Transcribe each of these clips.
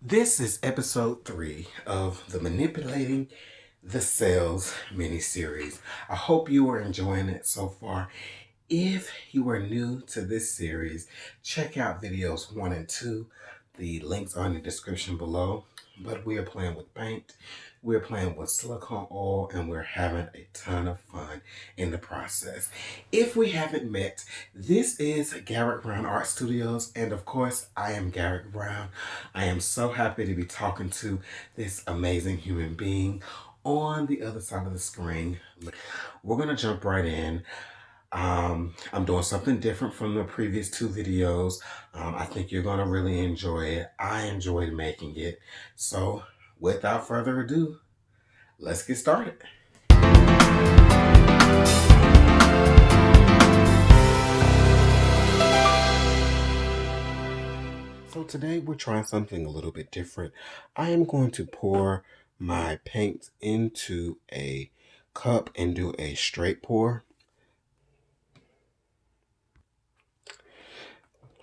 This is episode 3 of the Manipulating the Cells mini-series. I hope you are enjoying it so far. If you are new to this series, check out videos 1 and 2. The links are in the description below. But we are playing with paint, we're playing with silicone oil, and we're having a ton of fun in the process. If we haven't met, this is Garrett Brown Art Studios, and of course, I am Garrett Brown. I am so happy to be talking to this amazing human being on the other side of the screen. We're gonna jump right in. I'm doing something different from the previous 2 videos. I think you're gonna really enjoy it. I enjoyed making it. So without further ado, let's get started. So today we're trying something a little bit different. I am going to pour my paint into a cup and do a straight pour.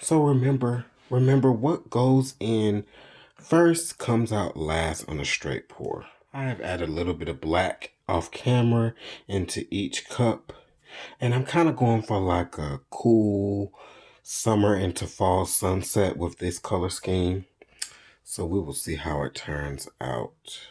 So remember what goes in first comes out last on a straight pour. I have added a little bit of black off camera into each cup, and I'm kind of going for like a cool summer into fall sunset with this color scheme. So we will see how it turns out.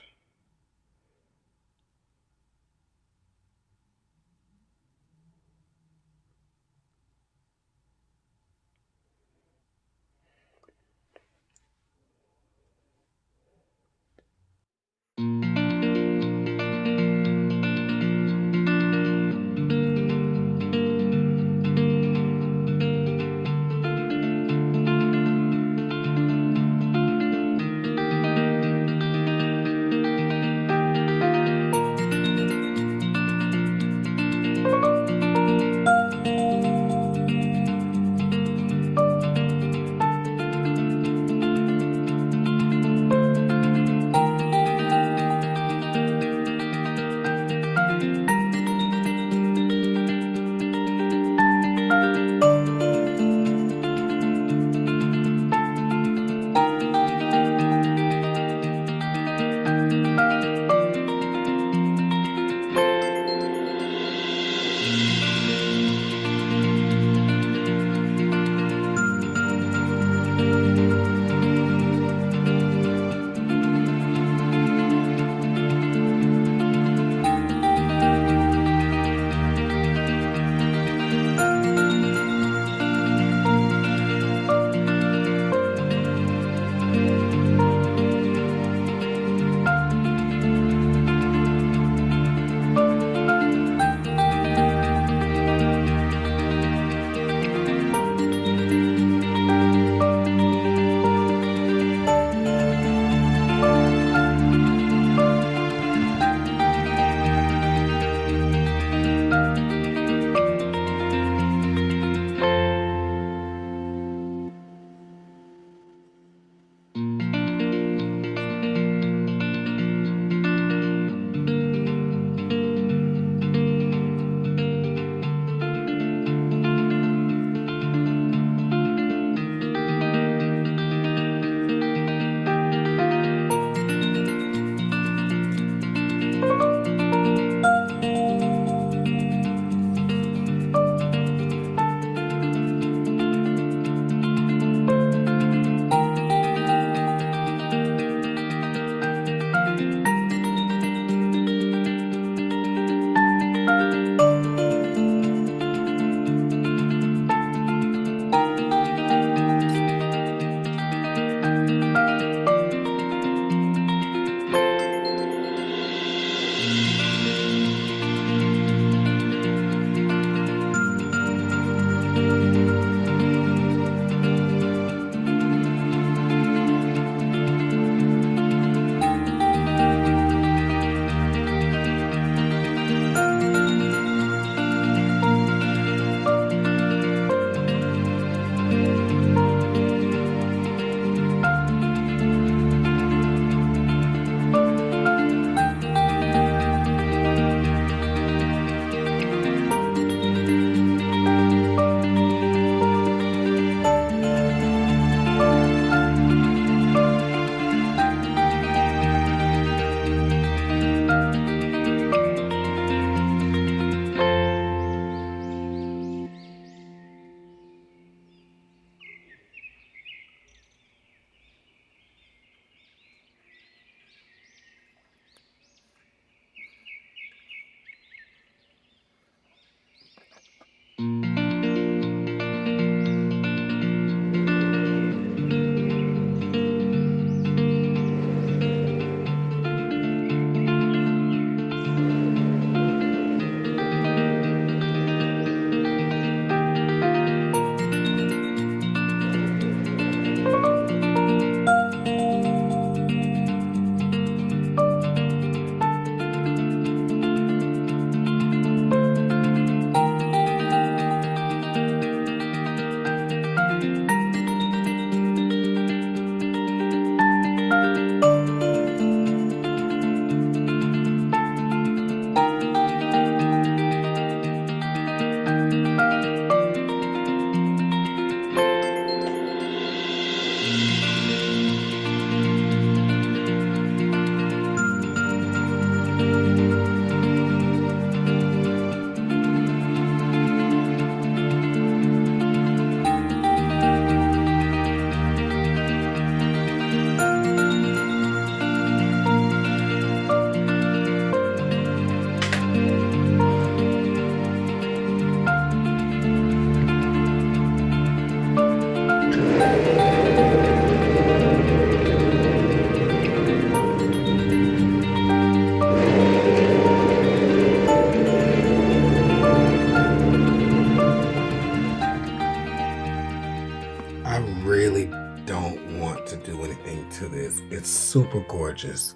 to this. It's super gorgeous.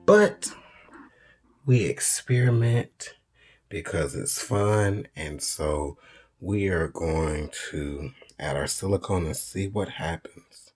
But we experiment because it's fun, and so we are going to add our silicone and see what happens.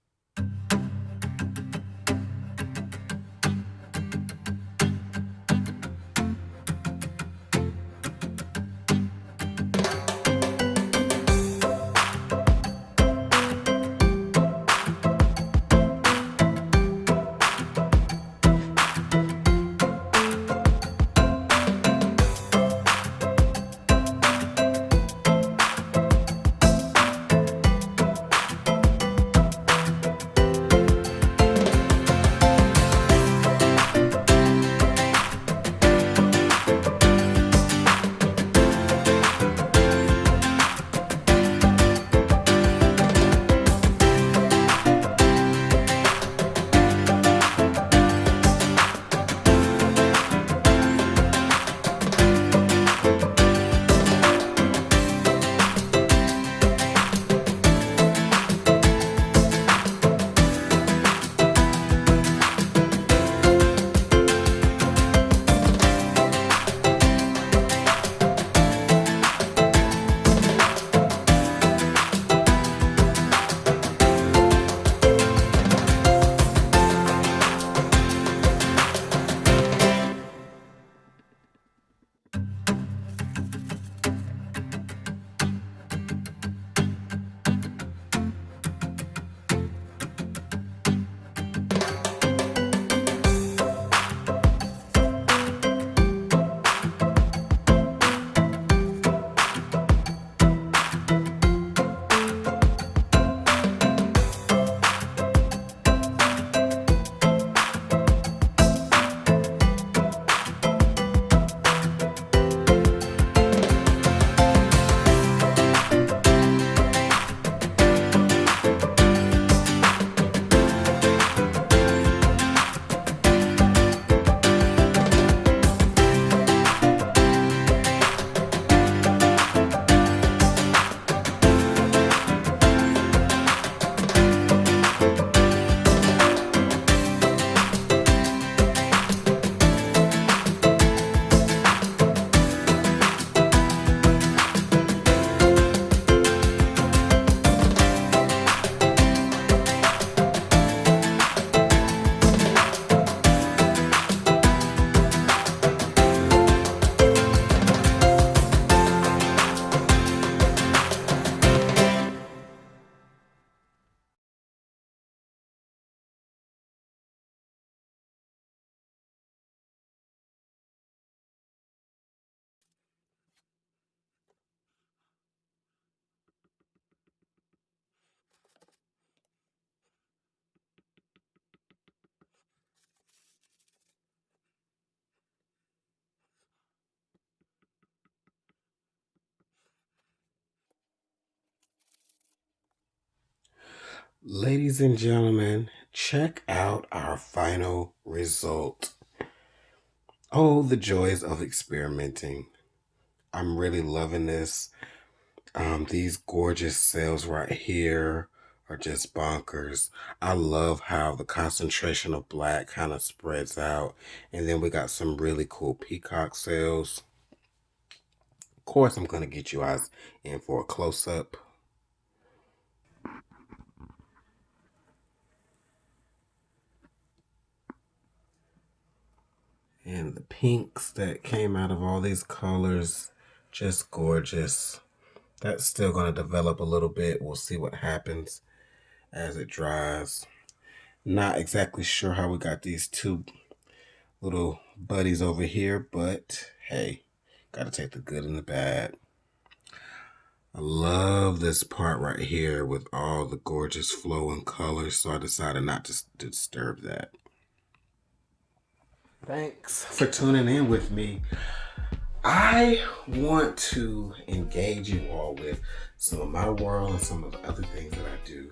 Ladies and gentlemen, check out our final result. Oh, the joys of experimenting. I'm really loving this. These gorgeous cells right here are just bonkers. I love how the concentration of black kind of spreads out. And then we got some really cool peacock cells. Of course, I'm going to get you guys in for a close-up. And the pinks that came out of all these colors, just gorgeous. That's still going to develop a little bit. We'll see what happens as it dries. Not exactly sure how we got these two little buddies over here, but hey, got to take the good and the bad. I love this part right here with all the gorgeous flowing colors, so I decided not to disturb that. Thanks for tuning in with me. I want to engage you all with some of my world and some of the other things that I do.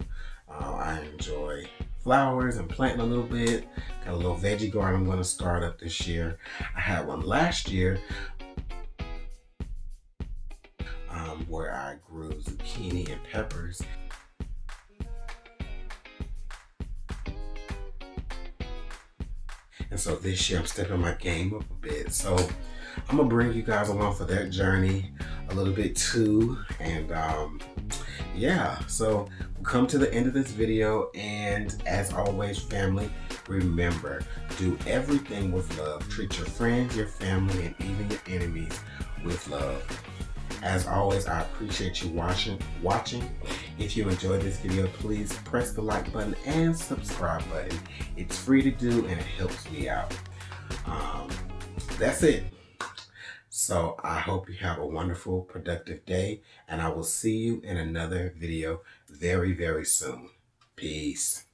I enjoy flowers and planting a little bit. Got a little veggie garden I'm going to start up this year. I had one last year where I grew zucchini and peppers. And so this year I'm stepping my game up a bit. So I'm gonna bring you guys along for that journey a little bit too. And yeah, so we'll come to the end of this video. And as always, family, remember, do everything with love. Treat your friends, your family, and even your enemies with love. As always, I appreciate you watching. If you enjoyed this video, please press the like button and subscribe button. It's free to do and it helps me out. That's it. So I hope you have a wonderful, productive day, and I will see you in another video very, very soon. Peace.